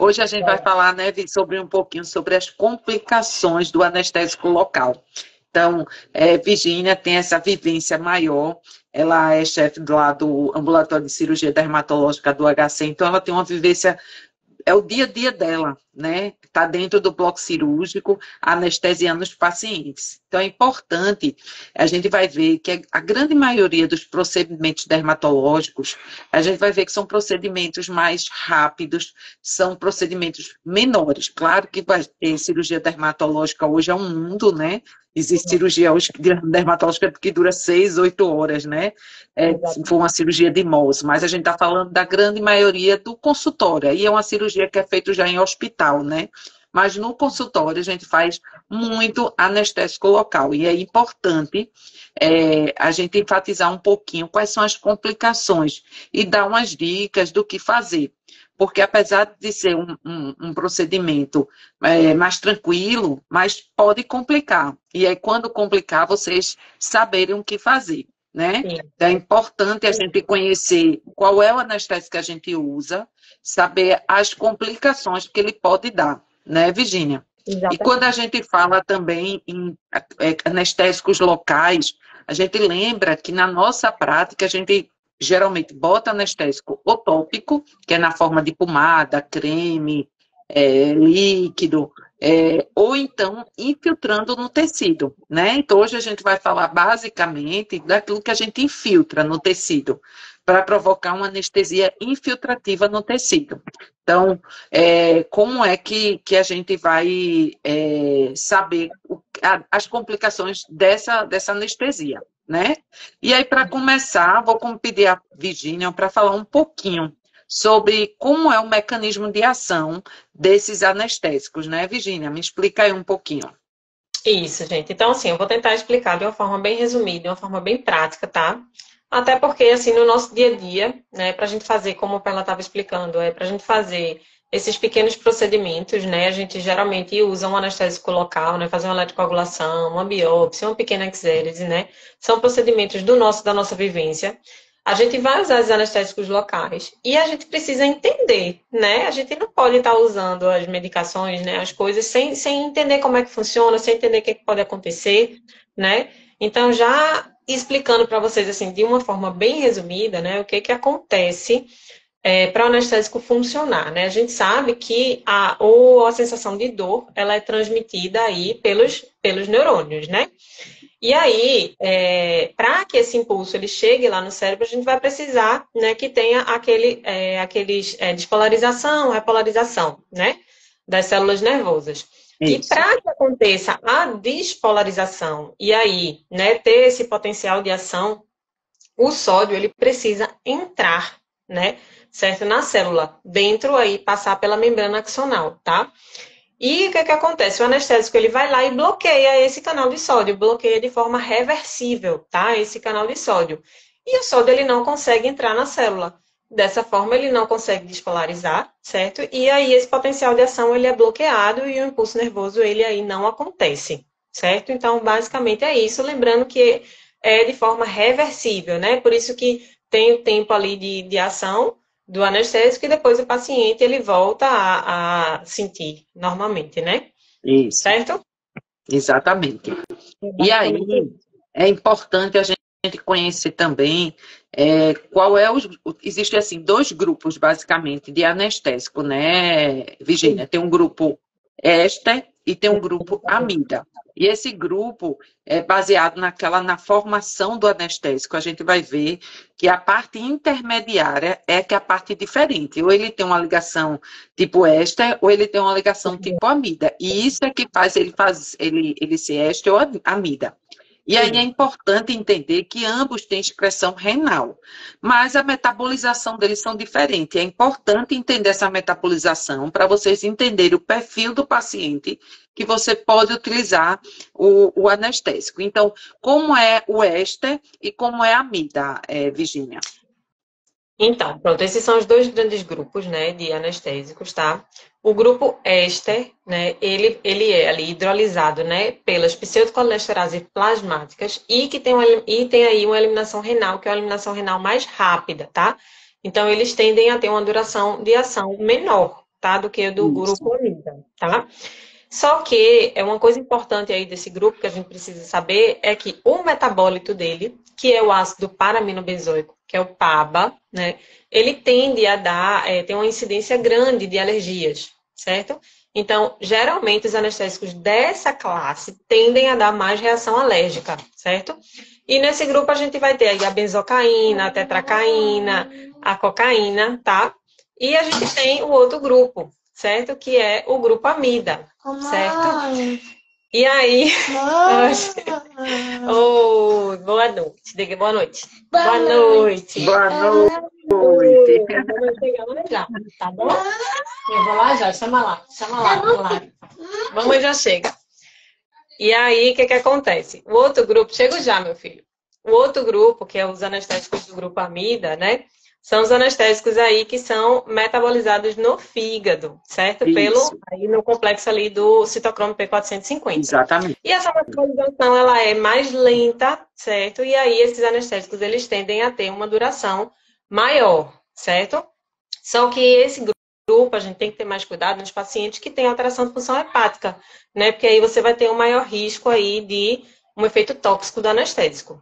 Hoje a gente vai falar, né, Vi, sobre um pouquinho sobre as complicações do anestésico local. Então, Virgínia tem essa vivência maior, ela é chefe lá do ambulatório de cirurgia dermatológica do HC, então ela tem uma vivência, é o dia a dia dela, né? Está dentro do bloco cirúrgico, anestesiando os pacientes. Então, é importante, a gente vai ver que a grande maioria dos procedimentos dermatológicos, a gente vai ver que são procedimentos mais rápidos, são procedimentos menores. Claro que vai ter cirurgia dermatológica hoje é um mundo, né? Existe cirurgia hoje dermatológica que dura 6, 8 horas, né? Se for uma cirurgia de Mohs, mas a gente está falando da grande maioria do consultório, e é uma cirurgia que é feita já em hospital, né? Mas no consultório a gente faz muito anestésico local, e é importante a gente enfatizar um pouquinho quais são as complicações e dar umas dicas do que fazer. Porque apesar de ser um procedimento mais tranquilo, mas pode complicar. E aí, quando complicar, vocês saberem o que fazer, né? Então, é importante a gente conhecer qual é o anestésico que a gente usa, saber as complicações que ele pode dar, né, Virgínia? E quando a gente fala também em anestésicos locais, a gente lembra que na nossa prática a gente geralmente bota anestésico ou tópico, que é na forma de pomada, creme, líquido, ou então infiltrando no tecido, né? Então hoje a gente vai falar basicamente daquilo que a gente infiltra no tecido, para provocar uma anestesia infiltrativa no tecido. Então, como é que a gente vai saber as complicações dessa anestesia, né? E aí, para começar, vou pedir a Virgínia para falar um pouquinho sobre como é o mecanismo de ação desses anestésicos, né, Virgínia? Me explica aí um pouquinho. Isso, gente. Então, assim, eu vou tentar explicar de uma forma bem resumida, de uma forma bem prática, tá? Até porque, assim, no nosso dia a dia, né, para a gente fazer, como a Perla estava explicando, para a gente fazer esses pequenos procedimentos, né, a gente geralmente usa um anestésico local, né, fazer uma eletrocoagulação, uma biópsia, uma pequena exérese, né, são procedimentos da nossa vivência. A gente vai usar os anestésicos locais e a gente precisa entender, né? A gente não pode estar usando as medicações, né, as coisas, sem entender como é que funciona, sem entender o que pode acontecer, né? Então, já explicando para vocês, assim, de uma forma bem resumida, né, o que acontece para o anestésico funcionar, né? A gente sabe que a sensação de dor, ela é transmitida aí pelos neurônios, né? E aí, para que esse impulso ele chegue lá no cérebro, a gente vai precisar, né, que tenha aqueles despolarização, repolarização, né, das células nervosas. E para que aconteça a despolarização e aí, né, ter esse potencial de ação, o sódio ele precisa entrar, né, certo, na célula, dentro aí, passar pela membrana axonal, tá? E o que acontece? O anestésico ele vai lá e bloqueia esse canal de sódio, bloqueia de forma reversível, tá? Esse canal de sódio. E o sódio ele não consegue entrar na célula. Dessa forma ele não consegue despolarizar, certo? E aí esse potencial de ação ele é bloqueado e o impulso nervoso ele aí não acontece, certo? Então basicamente é isso, lembrando que é de forma reversível, né? Por isso que tem o tempo ali de ação do anestésico e depois o paciente ele volta a sentir normalmente, né? Isso. Certo? Exatamente. E aí, é importante a gente conhecer também qual é Existem, assim, dois grupos, basicamente, de anestésico, né, Virgínia? Tem um grupo éster e tem um grupo amida. E esse grupo é baseado na formação do anestésico. A gente vai ver que a parte intermediária é que é a parte diferente. Ou ele tem uma ligação tipo éster, ou ele tem uma ligação tipo amida. E isso é que faz ele ser éster ou amida. E aí é importante entender que ambos têm expressão renal, mas a metabolização deles são diferentes. É importante entender essa metabolização para vocês entenderem o perfil do paciente que você pode utilizar o anestésico. Então, como é o éster e como é a amida, Virgínia? Então, pronto, esses são os dois grandes grupos, né, de anestésicos, tá? O grupo éster, né, ele é ali hidrolisado, né, pelas pseudocolesterases plasmáticas e tem aí uma eliminação renal, que é uma eliminação renal mais rápida, tá? Então, eles tendem a ter uma duração de ação menor, tá? Do que o do Isso. grupo Amida, tá? Só que é uma coisa importante aí desse grupo que a gente precisa saber é que o metabólito dele, que é o ácido paraaminobenzoico, que é o PABA, né? Ele tende a dar, tem uma incidência grande de alergias, certo? Então, geralmente os anestésicos dessa classe tendem a dar mais reação alérgica, certo? E nesse grupo a gente vai ter aí a benzocaína, a tetracaína, a cocaína, tá? E a gente tem o outro grupo, certo? Que é o grupo amida, certo? E aí, oh, boa noite. Diga boa noite. Boa noite. Boa noite. Vamos chegar lá já, tá bom? Eu vou lá já, chama lá, lá. Vamos já chega. E aí, o que acontece? O outro grupo, chego já, meu filho. O outro grupo, que é os anestésicos do grupo amida, né? São os anestésicos aí que são metabolizados no fígado, certo? Aí no complexo ali do citocromo P450. Exatamente. E essa metabolização, ela é mais lenta, certo? E aí esses anestésicos, eles tendem a ter uma duração maior, certo? Só que esse grupo, a gente tem que ter mais cuidado nos pacientes que têm alteração de função hepática, né? Porque aí você vai ter um maior risco aí de um efeito tóxico do anestésico.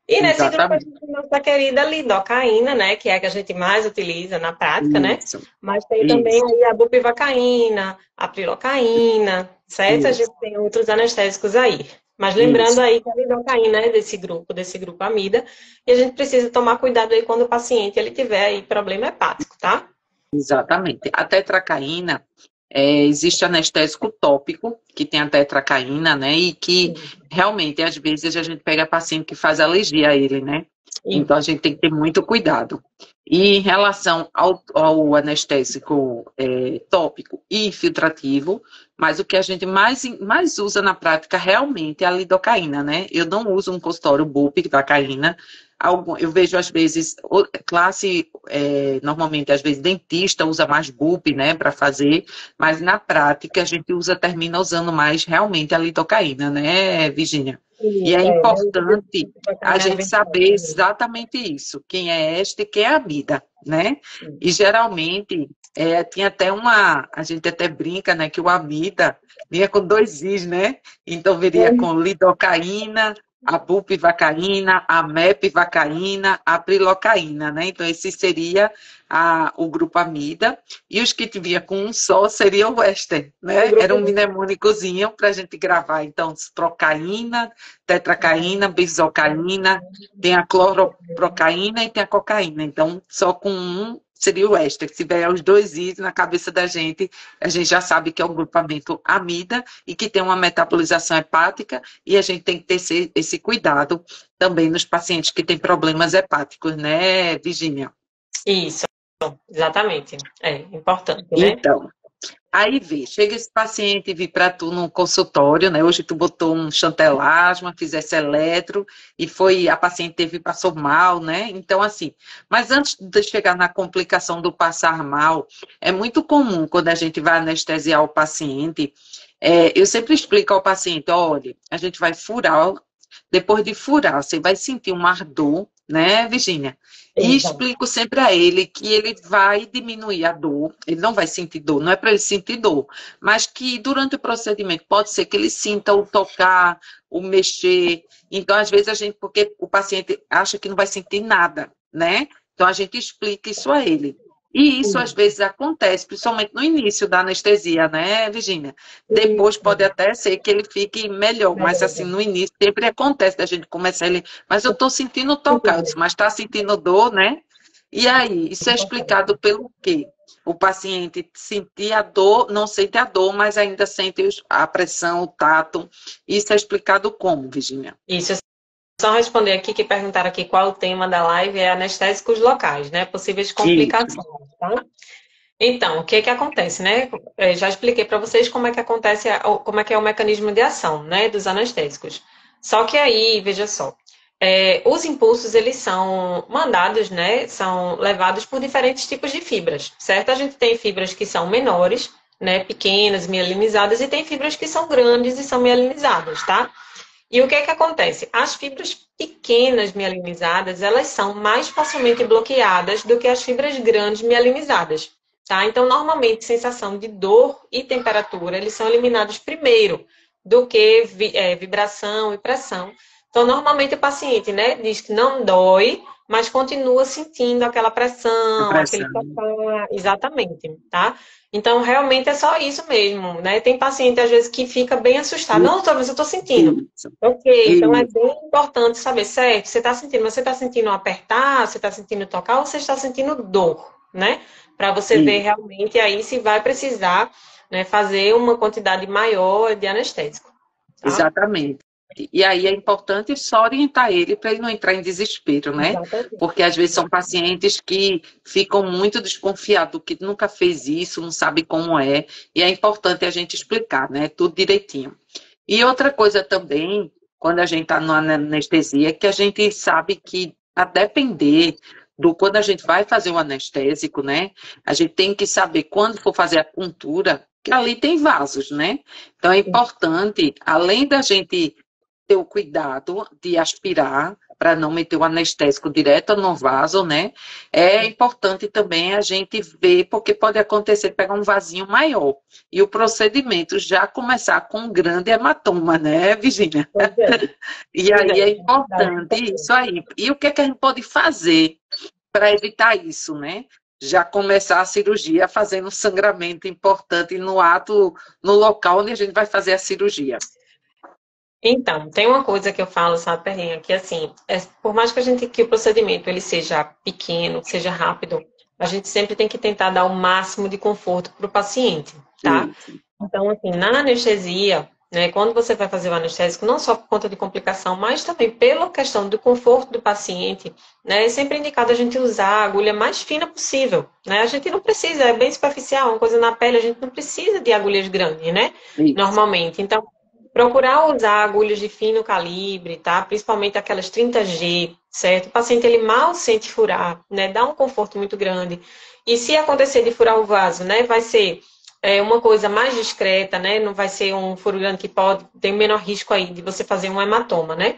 E nesse grupo a gente tem nossa querida lidocaína, né? Que é a que a gente mais utiliza na prática, né? Mas tem também aí a bupivacaína, a prilocaína, certo? A gente tem outros anestésicos aí. Mas lembrando aí que a lidocaína é desse grupo amida, e a gente precisa tomar cuidado aí quando o paciente ele tiver aí problema hepático, tá? Exatamente. A tetracaína, existe anestésico tópico, que tem a tetracaína, né? E que realmente, às vezes, a gente pega paciente que faz alergia a ele, né? Então, a gente tem que ter muito cuidado. E em relação ao anestésico tópico e infiltrativo, mas o que a gente mais usa na prática realmente é a lidocaína, né? Eu não uso um consultório bupivacaína. Eu vejo, às vezes, normalmente, às vezes, dentista usa mais bupi, né, para fazer, mas na prática a gente termina usando mais realmente a lidocaína, né, Virginia? E é importante a gente saber exatamente isso, quem é esta e quem é a amida, né? E geralmente, tinha até a gente até brinca, né, que o amida vinha com 2 Is, né? Então viria com lidocaína, a bupivacaína, a mepivacaína, a prilocaína, né? Então esse seria o grupo amida, e os que vinha com um só seria o Wester, né? Era um mnemônicozinho para a gente gravar. Então, trocaína, tetracaína, benzocaína, tem a cloroprocaína e tem a cocaína. Então, só com um seria o Wester. Se vier os 2 Is na cabeça da gente, a gente já sabe que é um grupamento amida e que tem uma metabolização hepática, e a gente tem que ter esse cuidado também nos pacientes que têm problemas hepáticos, né, Virginia? Isso, exatamente. É importante, né? Então, aí chega esse paciente e vir para tu num consultório, né? Hoje tu botou um chantelasma, fizesse eletro, e a paciente passou mal, né? Então, assim, mas antes de chegar na complicação do passar mal, é muito comum quando a gente vai anestesiar o paciente, eu sempre explico ao paciente, olha, a gente vai furar, depois de furar, você vai sentir um ardor, né, Virginia? E explico sempre a ele que ele vai diminuir a dor, ele não vai sentir dor, não é para ele sentir dor, mas que durante o procedimento pode ser que ele sinta o tocar, o mexer. Então, às vezes, porque o paciente acha que não vai sentir nada, né? Então, a gente explica isso a ele. E isso, às vezes, acontece, principalmente no início da anestesia, né, Virginia? Depois pode até ser que ele fique melhor, mas assim, no início sempre acontece da gente começar ele, mas eu estou sentindo tocar, eu disse, mas está sentindo dor, né? E aí, isso é explicado pelo quê? O paciente sentir a dor, não sente a dor, mas ainda sente a pressão, o tato. Isso é explicado como, Virginia? Isso, só responder aqui, que perguntaram aqui qual o tema da live, é anestésicos locais, né? Possíveis complicações, tá? Então, o que acontece, né? Eu já expliquei para vocês como é que acontece, como é que é o mecanismo de ação, né, dos anestésicos. Só que aí, veja só, os impulsos, eles são mandados, né, são levados por diferentes tipos de fibras, certo? A gente tem fibras que são menores, né, pequenas, mielinizadas, e tem fibras que são grandes e são mielinizadas, tá? E o que acontece? As fibras pequenas mielinizadas, elas são mais facilmente bloqueadas do que as fibras grandes mielinizadas. tá? Então, normalmente, sensação de dor e temperatura, eles são eliminados primeiro do que vibração e pressão. Então, normalmente o paciente, né, diz que não dói, mas continua sentindo aquela pressão, aquele Depressão. tocar, exatamente, tá? Então, realmente é só isso mesmo, né? Tem paciente, às vezes, que fica bem assustado. Não, doutor, mas eu tô sentindo. Isso, Ok, então é isso, bem importante saber, certo? Você está sentindo, mas você está sentindo apertar, você está sentindo tocar ou você está sentindo dor, né? Para você ver isso, realmente aí se vai precisar, né, fazer uma quantidade maior de anestésico, tá? exatamente. E aí é importante só orientar ele para ele não entrar em desespero, né? Exatamente. Porque às vezes são pacientes que ficam muito desconfiados, que nunca fez isso, não sabe como é, e é importante a gente explicar, né? Tudo direitinho. E outra coisa também, quando a gente está na anestesia, é que a gente sabe que, a depender do quando a gente vai fazer o anestésico, né? A gente tem que saber quando for fazer a puntura, que ali tem vasos, né? Então é importante, além da gente ter o cuidado de aspirar para não meter o anestésico direto no vaso, né? É importante também a gente ver, porque pode acontecer pegar um vasinho maior e o procedimento já começar com um grande hematoma, né, Virginia? Pois é, E pois aí é. é importante isso aí. E o que é que a gente pode fazer para evitar isso, né? Já começar a cirurgia fazendo um sangramento importante no ato, no local onde a gente vai fazer a cirurgia. Então, tem uma coisa que eu falo, sabe, Perrinha, que assim, por mais que a gente que o procedimento ele seja pequeno, seja rápido, a gente sempre tem que tentar dar o máximo de conforto para o paciente, tá? Isso, Então, assim, na anestesia, né, quando você vai fazer o anestésico, não só por conta de complicação, mas também pela questão do conforto do paciente, né, é sempre indicado a gente usar a agulha mais fina possível, né? A gente não precisa, é bem superficial, uma coisa na pele, a gente não precisa de agulhas grandes, né? isso. Normalmente. Então, procurar usar agulhas de fino calibre, tá? Principalmente aquelas 30G, certo? O paciente ele mal sente furar, né? Dá um conforto muito grande. E se acontecer de furar o vaso, né? Vai ser uma coisa mais discreta, né? Não vai ser um furo grande que pode ter menor risco aí de você fazer um hematoma, né?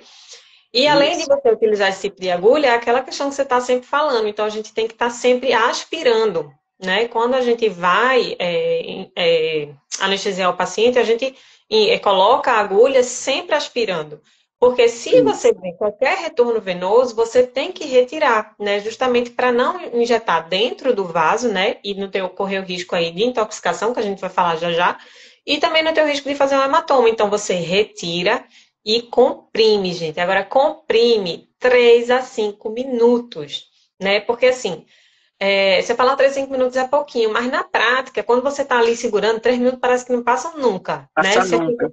E além de Isso. você utilizar esse tipo de agulha, é aquela questão que você está sempre falando. Então a gente tem que estar sempre aspirando, né? Quando a gente vai anestesiar o paciente, a gente coloca a agulha sempre aspirando. Porque se você Isso, tem qualquer retorno venoso, você tem que retirar, né? Justamente para não injetar dentro do vaso, né? E não ter ocorrer o risco aí de intoxicação, que a gente vai falar já já. E também não ter o risco de fazer um hematoma. Então você retira e comprime, gente. Agora comprime 3 a 5 minutos, né? Porque assim, você fala 3 a 5 minutos é pouquinho, mas na prática, quando você está ali segurando, 3 minutos parece que não passam nunca, né? passa Você fica nunca.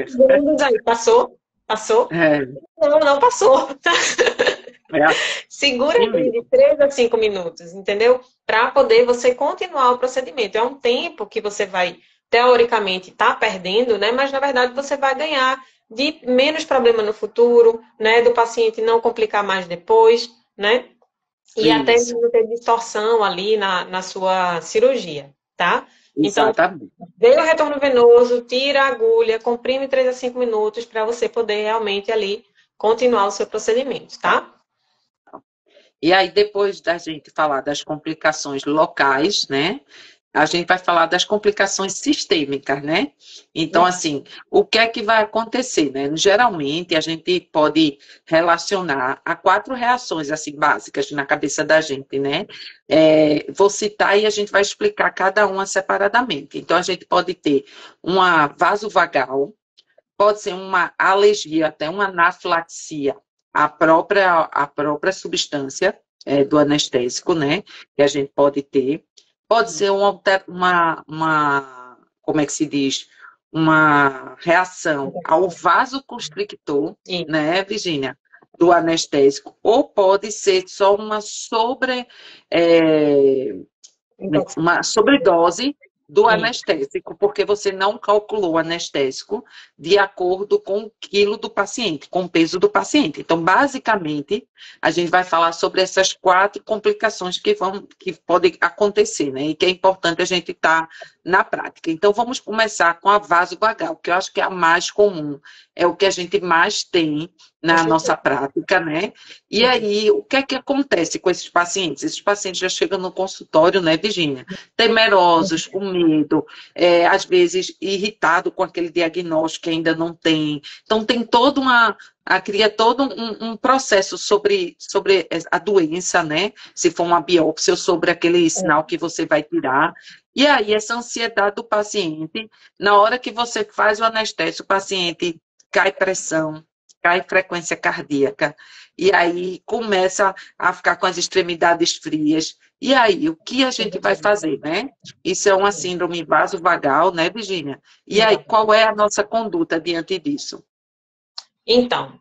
15 segundos aí, passou? Passou? É, Não, não passou. é Segura assim ali mesmo. de 3 a 5 minutos, entendeu? Para poder você continuar o procedimento. É um tempo que você vai, teoricamente, estar perdendo, né? Mas, na verdade, você vai ganhar de menos problema no futuro, né? Do paciente não complicar mais depois, né? E até Isso, não ter distorção ali na sua cirurgia, tá? Então, exatamente. veio o retorno venoso, tira a agulha, comprime 3 a 5 minutos para você poder realmente ali continuar o seu procedimento, tá? E aí, depois da gente falar das complicações locais, né? A gente vai falar das complicações sistêmicas, né? Então, assim, o que é que vai acontecer, né? Geralmente, a gente pode relacionar a 4 reações, assim, básicas na cabeça da gente, né? Vou citar e a gente vai explicar cada uma separadamente. Então, a gente pode ter uma vasovagal, pode ser uma alergia, até uma anafilaxia à própria substância do anestésico, né? Que a gente pode ter. Pode ser como é que se diz? Uma reação ao vasoconstrictor, E, né, Virginia? Do anestésico, ou pode ser só é, então, uma sobredose do e, anestésico, porque você não calculou o anestésico de acordo com o quilo do paciente, com o peso do paciente. Então, basicamente, a gente vai falar sobre essas 4 complicações que podem acontecer, né? E que é importante a gente estar na prática. Então, vamos começar com a vasovagal, que eu acho que é a mais comum, é o que a gente mais tem com na nossa certeza. prática, né? E Sim. aí, o que é que acontece com esses pacientes? Esses pacientes já chegam no consultório, né, Virginia? Temerosos, com medo, às vezes irritado com aquele diagnóstico que ainda não tem. Então, tem toda cria todo um processo sobre a doença, né? Se for uma biópsia ou sobre aquele sinal que você vai tirar. E aí, essa ansiedade do paciente, na hora que você faz o anestésico, o paciente cai pressão, cai frequência cardíaca, e aí começa a ficar com as extremidades frias. E aí, o que a gente vai fazer, né? Isso é uma síndrome vasovagal, né, Virginia? E aí, qual é a nossa conduta diante disso? Então,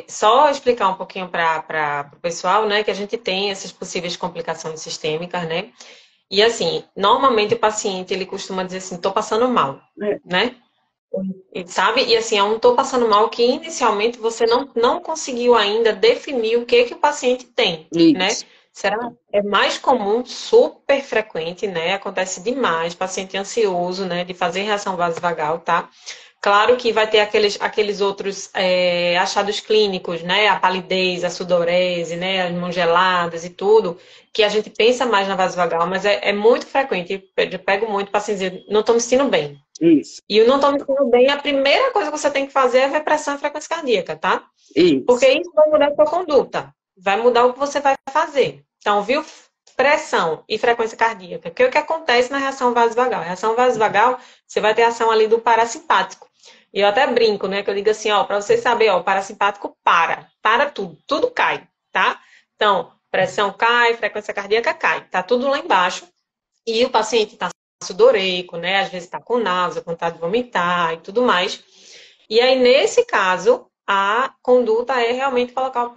só explicar um pouquinho para o pessoal, né, que a gente tem essas possíveis complicações sistêmicas, né? E assim, normalmente o paciente ele costuma dizer assim, tô passando mal, É, né? E, sabe? E assim, é um tô passando mal que inicialmente você não conseguiu ainda definir o que o paciente tem, né? isso. Será? É mais comum, super frequente, né? Acontece demais, paciente ansioso, né? De fazer reação vasovagal, tá? Claro que vai ter aqueles outros achados clínicos, né? A palidez, a sudorese, né? As mãos geladas e tudo, que a gente pensa mais na vasovagal, mas é muito frequente. Eu pego muito paciente dizer, não estou me sentindo bem. Isso, E o não estou me sentindo bem, a primeira coisa que você tem que fazer é ver pressão e frequência cardíaca, tá? Porque isso, isso vai mudar a sua conduta, vai mudar o que você vai fazer. Então, viu? Pressão e frequência cardíaca. O que acontece na reação vasovagal? A reação vasovagal, você vai ter ação ali do parasimpático. E eu até brinco, né? Que eu digo assim, ó, para você saber, ó, o parasimpático para tudo, tudo cai, tá? Então, pressão cai, frequência cardíaca cai, tá tudo lá embaixo. E o paciente está sudoreico, né? Às vezes está com náusea, com vontade de vomitar e tudo mais. E aí, nesse caso, a conduta é realmente colocar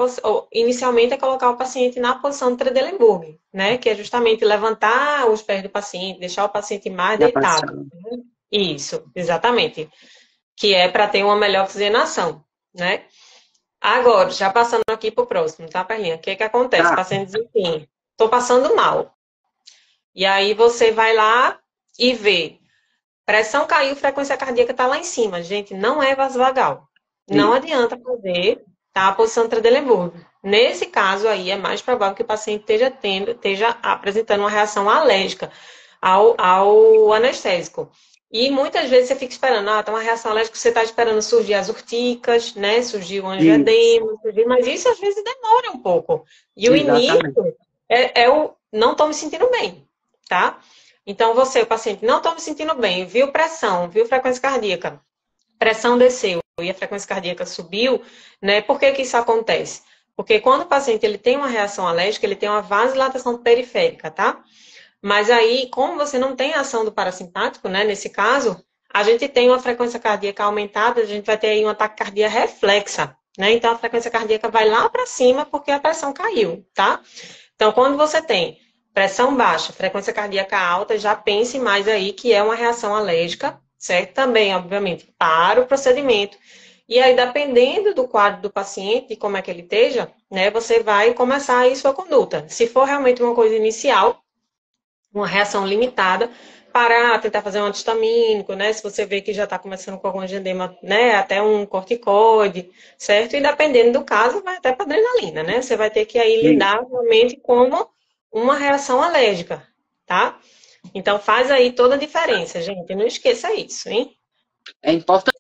inicialmente é colocar o paciente na posição de Trendelenburg, né? Que é justamente levantar os pés do paciente, deixar o paciente mais já deitado. passamos. Isso, exatamente. Que é para ter uma melhor oxigenação, né? Agora, já passando aqui para o próximo, tá, Perlinha? O que que acontece? O Tá, paciente diz assim, estou passando mal. E aí você vai lá e vê. Pressão caiu, frequência cardíaca está lá em cima. Gente, não é vasovagal. Não isso, adianta fazer, tá, a posição de Trendelenburg. Nesse caso aí, é mais provável que o paciente esteja apresentando uma reação alérgica ao anestésico. E muitas vezes você fica esperando, tá uma reação alérgica, você está esperando surgir as urticas, né? Surgir o isso, angioedema, mas isso às vezes demora um pouco. E o início exatamente. é o não estou me sentindo bem, tá? Então, você, o paciente, não estou me sentindo bem, viu pressão, viu frequência cardíaca, pressão desceu e a frequência cardíaca subiu, né? Por que que isso acontece? Porque quando o paciente ele tem uma reação alérgica, ele tem uma vasodilatação periférica, tá? Mas aí, como você não tem ação do parasimpático, né? Nesse caso, a gente tem uma frequência cardíaca aumentada, a gente vai ter aí uma taquicardia reflexa, né? Então, a frequência cardíaca vai lá para cima porque a pressão caiu, tá? Então, quando você tem pressão baixa, frequência cardíaca alta, já pense mais aí que é uma reação alérgica, certo? Também, obviamente, para o procedimento. E aí, dependendo do quadro do paciente e como é que ele esteja, né, você vai começar aí sua conduta. Se for realmente uma coisa inicial, uma reação limitada, para tentar fazer um antistamínico, né? Se você vê que já está começando com algum angioedema, né? Até um corticoide, certo? E dependendo do caso, vai até para adrenalina, né? Você vai ter que aí Isso. lidar realmente como uma reação alérgica, tá? Então faz aí toda a diferença, gente. Não esqueça isso, hein? É importante,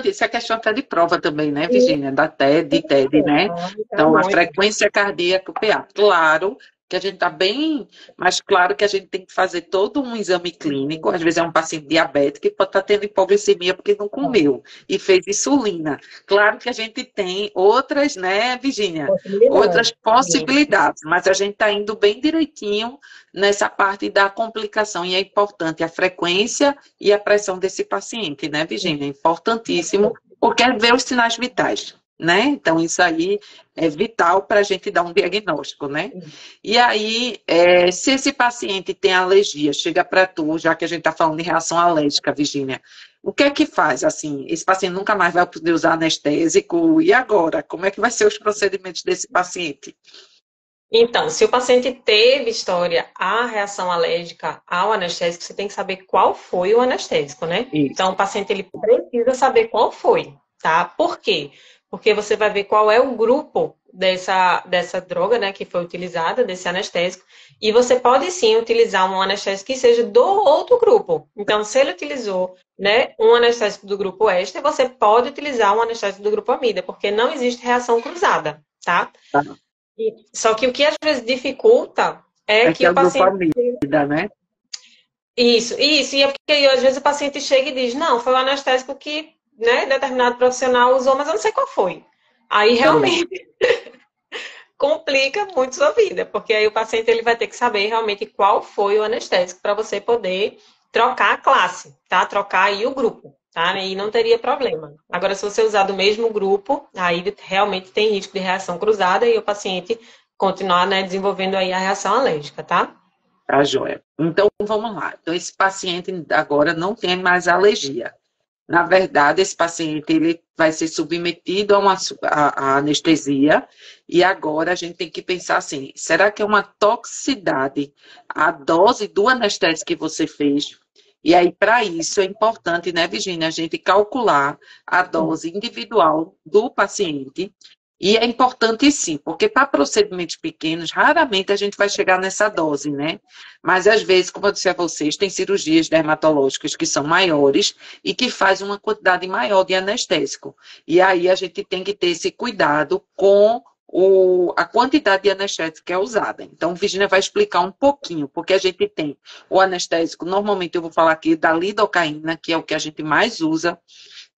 isso é questão até de prova também, né, Virginia? Da TED, TED, né? Então, Então, a muito. frequência cardíaca, o PA. Claro que a gente está bem, mas claro que a gente tem que fazer todo um exame clínico. Às vezes é um paciente diabético que pode estar tendo hipoglicemia porque não comeu e fez insulina. Claro que a gente tem outras, né, Virginia? Outras Possibilidade. possibilidades, mas a gente está indo bem direitinho nessa parte da complicação e é importante a frequência e a pressão desse paciente, né, Virginia? É importantíssimo, porque é ver os sinais vitais, né? Então, isso aí é vital para a gente dar um diagnóstico, né? E aí, se esse paciente tem alergia, chega para tu, já que a gente está falando de reação alérgica, Virginia, o que é que faz, assim? Esse paciente nunca mais vai poder usar anestésico, e agora? Como é que vai ser os procedimentos desse paciente? Então, se o paciente teve história à reação alérgica ao anestésico, você tem que saber qual foi o anestésico, né? Então, Isso, o paciente ele precisa saber qual foi, tá? Por quê? porque você vai ver qual é o grupo dessa droga, né, que foi utilizada, desse anestésico, e você pode sim utilizar um anestésico que seja do outro grupo. Então, se ele utilizou, né, um anestésico do grupo éster, você pode utilizar um anestésico do grupo amida, porque não existe reação cruzada, tá? Tá. Só que o que às vezes dificulta é É que que é o o grupo paciente... amida, né? Isso. E é porque aí, às vezes o paciente chega e diz, não, foi o anestésico que, né, determinado profissional usou, mas eu não sei qual foi. Aí Também. realmente complica muito sua vida, porque aí o paciente ele vai ter que saber realmente qual foi o anestésico para você poder trocar a classe, tá? Trocar aí o grupo, tá? E não teria problema. Agora, se você usar do mesmo grupo, aí realmente tem risco de reação cruzada e o paciente continuar, né, desenvolvendo aí a reação alérgica, tá? Tá, joia. Então, vamos lá. Então, esse paciente agora não tem mais alergia. Na verdade, esse paciente ele vai ser submetido a anestesia e agora a gente tem que pensar assim, será que é uma toxicidade a dose do anestésico que você fez? E aí, para isso, é importante, né, Virginia, a gente calcular a dose individual do paciente. E é importante sim, porque para procedimentos pequenos, raramente a gente vai chegar nessa dose, né? Mas às vezes, como eu disse a vocês, tem cirurgias dermatológicas que são maiores e que fazem uma quantidade maior de anestésico. E aí a gente tem que ter esse cuidado com a quantidade de anestésico que é usada. Então, Virginia vai explicar um pouquinho, porque a gente tem o anestésico, normalmente eu vou falar aqui da lidocaína, que é o que a gente mais usa,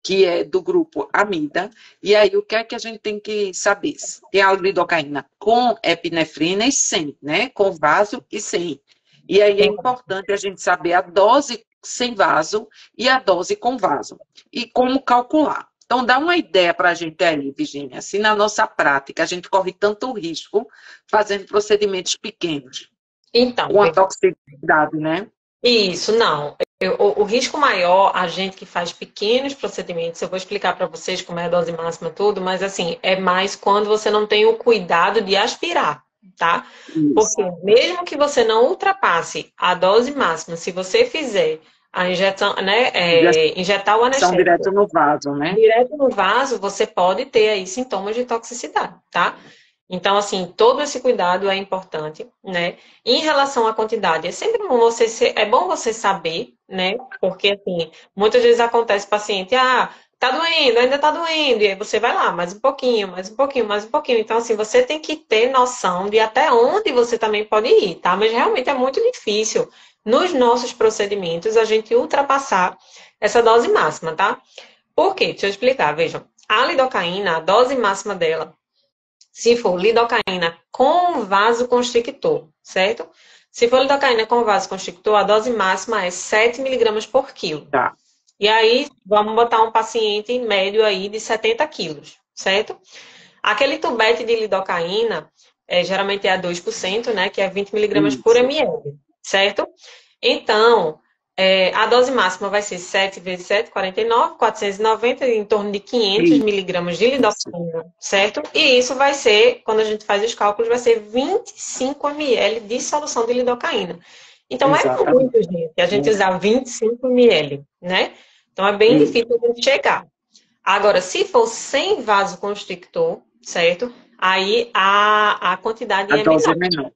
que é do grupo amida. E aí, o que é que a gente tem que saber? Tem a lidocaína com epinefrina e sem, né? Com vaso e sem. E aí é importante a gente saber a dose sem vaso e a dose com vaso. E como calcular. Então, dá uma ideia para a gente aí, Virginia. Se na nossa prática a gente corre tanto risco fazendo procedimentos pequenos, Então, com a toxicidade, né? isso, não. O risco maior, a gente que faz pequenos procedimentos, eu vou explicar para vocês como é a dose máxima tudo, mas assim, é mais quando você não tem o cuidado de aspirar, tá? Isso. Porque mesmo que você não ultrapasse a dose máxima, se você fizer a injeção, né, injetar o São anestésico direto no vaso, né? direto no vaso, você pode ter aí sintomas de toxicidade, tá? Então, assim, todo esse cuidado é importante, né? Em relação à quantidade, é sempre bom é bom você saber, né? Porque, assim, muitas vezes acontece paciente, tá doendo, ainda tá doendo, e aí você vai lá, mais um pouquinho, mais um pouquinho, mais um pouquinho. Então, assim, você tem que ter noção de até onde você também pode ir, tá? Mas realmente é muito difícil, nos nossos procedimentos, a gente ultrapassar essa dose máxima, tá? Por quê? Deixa eu explicar, vejam. A lidocaína, a dose máxima dela, se for lidocaína com vasoconstrictor, certo? Se for lidocaína com vasoconstrictor, a dose máxima é 7 miligramas por quilo. Tá. E aí, vamos botar um paciente médio aí de 70 quilos, certo? Aquele tubete de lidocaína, geralmente é a 2%, né? Que é 20 miligramas por ml, certo? Então, a dose máxima vai ser 7 vezes 7, 49, 490, em torno de 500 miligramas de lidocaína, certo? E isso vai ser, quando a gente faz os cálculos, vai ser 25 ml de solução de lidocaína. Então, é muito, gente, a gente usar 25 ml, né? Então, é bem difícil a gente chegar. Agora, se for sem vasoconstrictor, certo? Aí a quantidade é dose menor.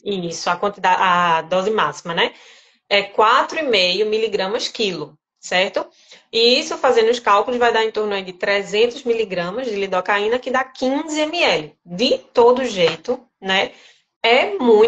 Isso, a dose máxima, né? É 4,5 miligramas quilo, certo? E isso, fazendo os cálculos, vai dar em torno de 300 miligramas de lidocaína, que dá 15 ml. De todo jeito, né? É uma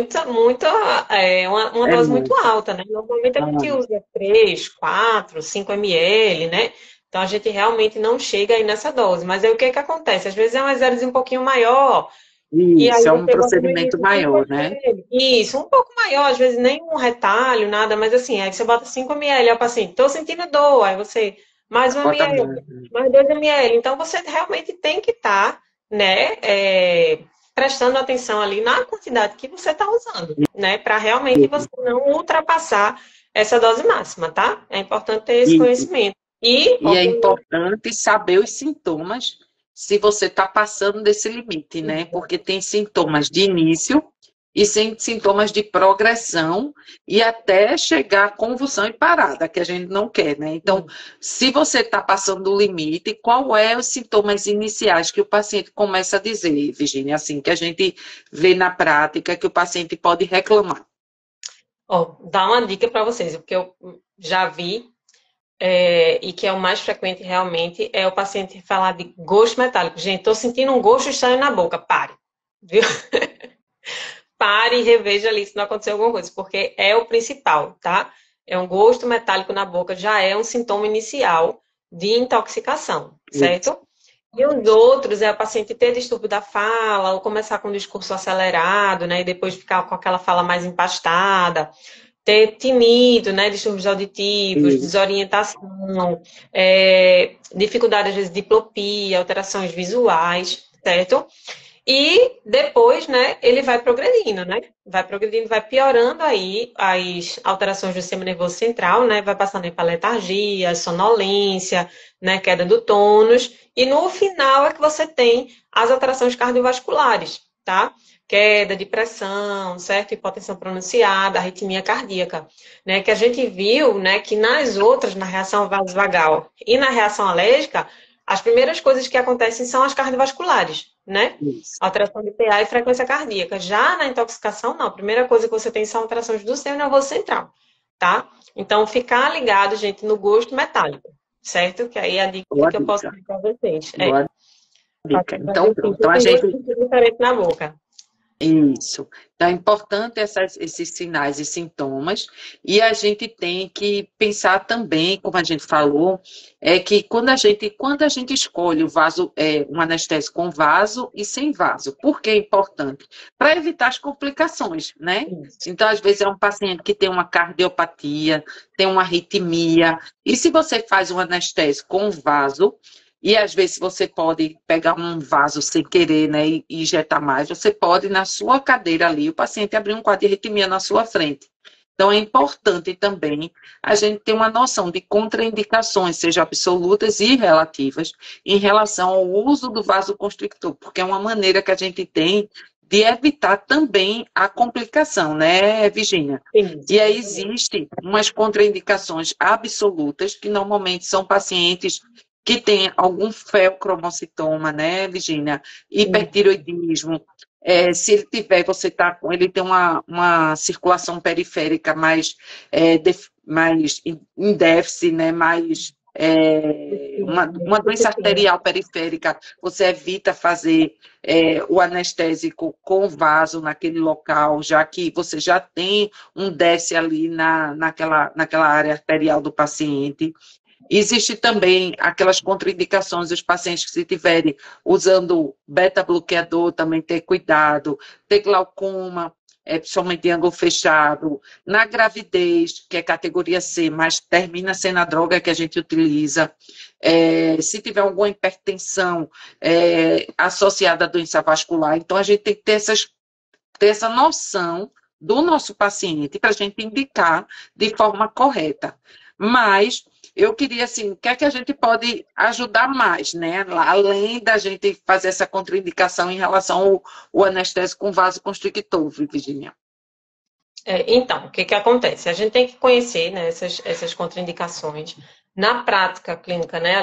dose muito alta, né? Normalmente a gente usa 3, 4, 5 ml, né? Então a gente realmente não chega aí nessa dose. Mas aí o que que acontece? Às vezes é um exército um pouquinho maior. E aí Isso, é um você bota procedimento maior, né? Isso, um pouco maior, às vezes nem um retalho, nada, mas assim, aí você bota 5 ml, aí o paciente, tô sentindo dor, aí você, mais 1 Bota ml, mais 2 ml. Então você realmente tem que estar, né, prestando atenção ali na quantidade que você está usando, né, para realmente você não ultrapassar essa dose máxima, tá? É importante ter esse conhecimento. E é importante saber os sintomas se você está passando desse limite, né? Porque tem sintomas de início e sem sintomas de progressão e até chegar à convulsão e parada, que a gente não quer, né? Então, se você está passando do limite, qual é os sintomas iniciais que o paciente começa a dizer, Virginia, assim, que a gente vê na prática que o paciente pode reclamar? Ó, dá uma dica para vocês, porque eu já vi, e que é o mais frequente realmente, é o paciente falar de gosto metálico. Gente, tô sentindo um gosto estranho na boca. Pare, viu? Pare e reveja ali se não aconteceu alguma coisa, porque é o principal, tá? É um gosto metálico na boca, já é um sintoma inicial de intoxicação, certo? E os outros é o paciente ter distúrbio da fala, ou começar com um discurso acelerado, né? E depois ficar com aquela fala mais empastada, ter tinido, né? Distúrbios auditivos, desorientação, dificuldade, às vezes, de diplopia, alterações visuais, certo? E depois, né, ele vai progredindo, né? Vai progredindo, vai piorando aí as alterações do sistema nervoso central, né? Vai passando aí para letargia, sonolência, né? Queda do tônus. E no final é que você tem as alterações cardiovasculares, tá? Queda de pressão, certo? Hipotensão pronunciada, arritmia cardíaca, né? Que a gente viu, né, que nas outras, na reação vasovagal e na reação alérgica, as primeiras coisas que acontecem são as cardiovasculares, né? Alteração de PA e frequência cardíaca. Já na intoxicação, não. A primeira coisa que você tem são alterações do sistema nervoso central, tá? Então, ficar ligado, gente, no gosto metálico, certo? Que aí é a dica que eu posso dar para vocês. Boa dica. Então, pronto. Então, a gente... diferente na boca. Isso. Então, é importante esses sinais e sintomas, e a gente tem que pensar também, como a gente falou, que quando a gente escolhe o vaso, um anestésico com vaso e sem vaso, por que é importante? Para evitar as complicações, né? Então, às vezes, é um paciente que tem uma cardiopatia, tem uma arritmia, e se você faz um anestésico com vaso, e às vezes você pode pegar um vaso sem querer, né, e injetar mais, você pode, na sua cadeira ali, o paciente abrir um quadro de arritmia na sua frente. Então, é importante também a gente ter uma noção de contraindicações, seja absolutas e relativas, em relação ao uso do vasoconstrictor, porque é uma maneira que a gente tem de evitar também a complicação, né, Virginia? E aí existem umas contraindicações absolutas, que normalmente são pacientes que tem algum feocromocitoma, né, Virginia? Hipertiroidismo. Se ele tiver, ele tem uma circulação periférica mais em déficit, né, uma doença arterial periférica, você evita fazer o anestésico com vaso naquele local, já que você já tem um déficit ali naquela área arterial do paciente. Existe também aquelas contraindicações dos pacientes que, se estiverem usando beta-bloqueador, também ter cuidado, ter glaucoma, principalmente em ângulo fechado, na gravidez, que é categoria C, mas termina sendo a droga que a gente utiliza, se tiver alguma hipertensão associada à doença vascular. Então, a gente tem que ter essa noção do nosso paciente para a gente indicar de forma correta. Mas eu queria, assim, o que é que a gente pode ajudar mais, né? Além da gente fazer essa contraindicação em relação ao anestésico com vasoconstrictor, Virginia? Então, o que acontece? A gente tem que conhecer, né, essas contraindicações. Na prática clínica, né,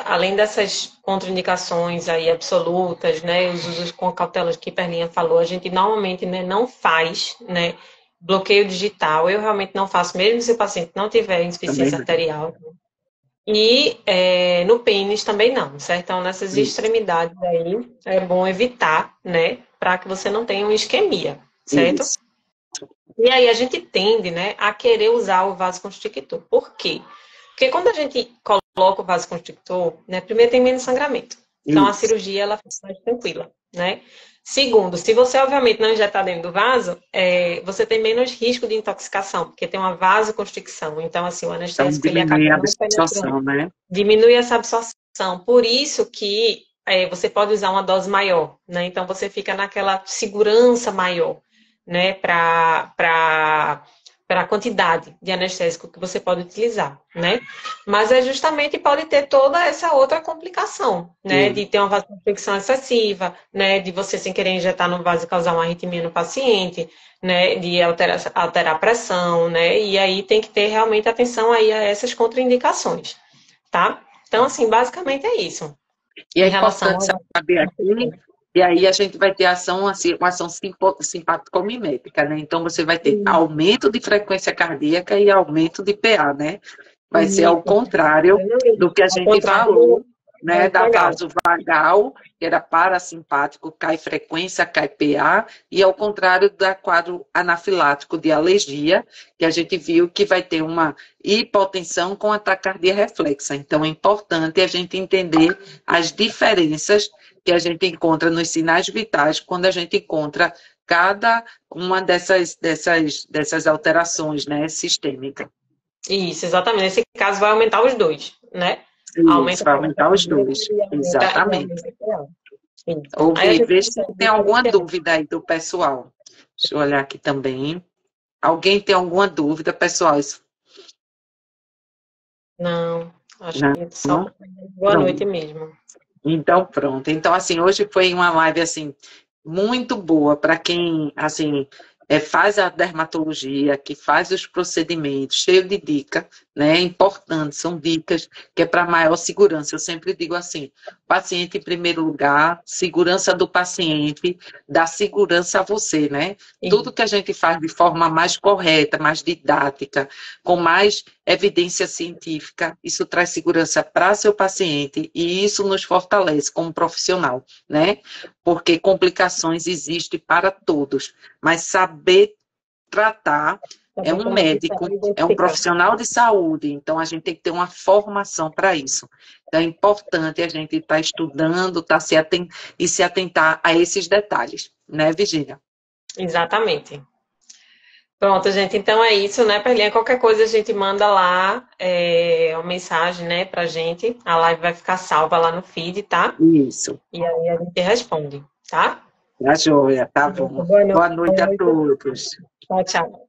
além dessas contraindicações aí absolutas, né, os usos com cautelas que Perlinha falou, a gente normalmente, né, não faz, né, bloqueio digital. Eu realmente não faço, mesmo se o paciente não tiver insuficiência arterial. E no pênis também não, certo? Então, nessas extremidades aí, é bom evitar, né, para que você não tenha uma isquemia, certo? Isso. E aí a gente tende, né, a querer usar o vasoconstrictor. Por quê? Porque quando a gente coloca o vasoconstrictor, né, primeiro tem menos sangramento. Então, a cirurgia, ela fica mais tranquila, né? Segundo, se você, obviamente, não injetar dentro do vaso, você tem menos risco de intoxicação, porque tem uma vasoconstricção. Então, assim, o anestésico, ele acaba mais penetrando, né? Diminui essa absorção. Por isso que você pode usar uma dose maior, né? Então, você fica naquela segurança maior, né? Para para a quantidade de anestésico que você pode utilizar, né? Mas é justamente pode ter toda essa outra complicação, né? Sim. De ter uma vasoconstricção excessiva, né? De você sem querer injetar no vaso e causar uma arritmia no paciente, né? De alterar a pressão, né? E aí tem que ter realmente atenção aí a essas contraindicações, tá? Então, assim, basicamente é isso. E é Em relação importante saber aqui, e aí a gente vai ter ação, assim, uma ação simpatocomimética, né? Então, você vai ter aumento de frequência cardíaca e aumento de PA, né? Vai ser ao contrário do que a ao gente contrário falou, né? do Da vagal. vasovagal, que era parasimpático, cai frequência, cai PA, e ao contrário da quadro anafilático de alergia, que a gente viu que vai ter uma hipotensão com atacardia reflexa. Então, é importante a gente entender as diferenças que a gente encontra nos sinais vitais quando a gente encontra cada uma dessas alterações, né, sistêmicas. Isso, exatamente. Nesse caso, vai aumentar os dois, né? Isso, Aumenta a vai frequência aumentar os cardíaca dois, e exatamente. aumenta o PA. Isso. Aí a Ok, gente vê se consegue tem alguma diferenciar. dúvida aí do pessoal. Deixa eu olhar aqui também. Alguém tem alguma dúvida, pessoal? Não, acho Não, que só não? boa noite Pronto. mesmo. Então, pronto. Então, assim, hoje foi uma live, assim, muito boa para quem, assim, faz a dermatologia, que faz os procedimentos, cheio de dica, né? Importante, são dicas que é para maior segurança. Eu sempre digo assim, paciente em primeiro lugar, segurança do paciente, dá segurança a você, né? Tudo que a gente faz de forma mais correta, mais didática, com mais evidência científica, isso traz segurança para seu paciente e isso nos fortalece como profissional, né? Porque complicações existem para todos, mas saber tratar é um médico, é um profissional de saúde, então a gente tem que ter uma formação para isso. Então é importante a gente estar estudando, e se atentar a esses detalhes, né, Virginia? Exatamente. Pronto, gente. Então é isso, né, Perlinha? Qualquer coisa a gente manda lá uma mensagem, né, pra gente. A live vai ficar salva lá no feed, tá? Isso. E aí a gente responde, tá? Tá joia, tá bom. Boa noite. Boa noite a todos. Tchau, tchau.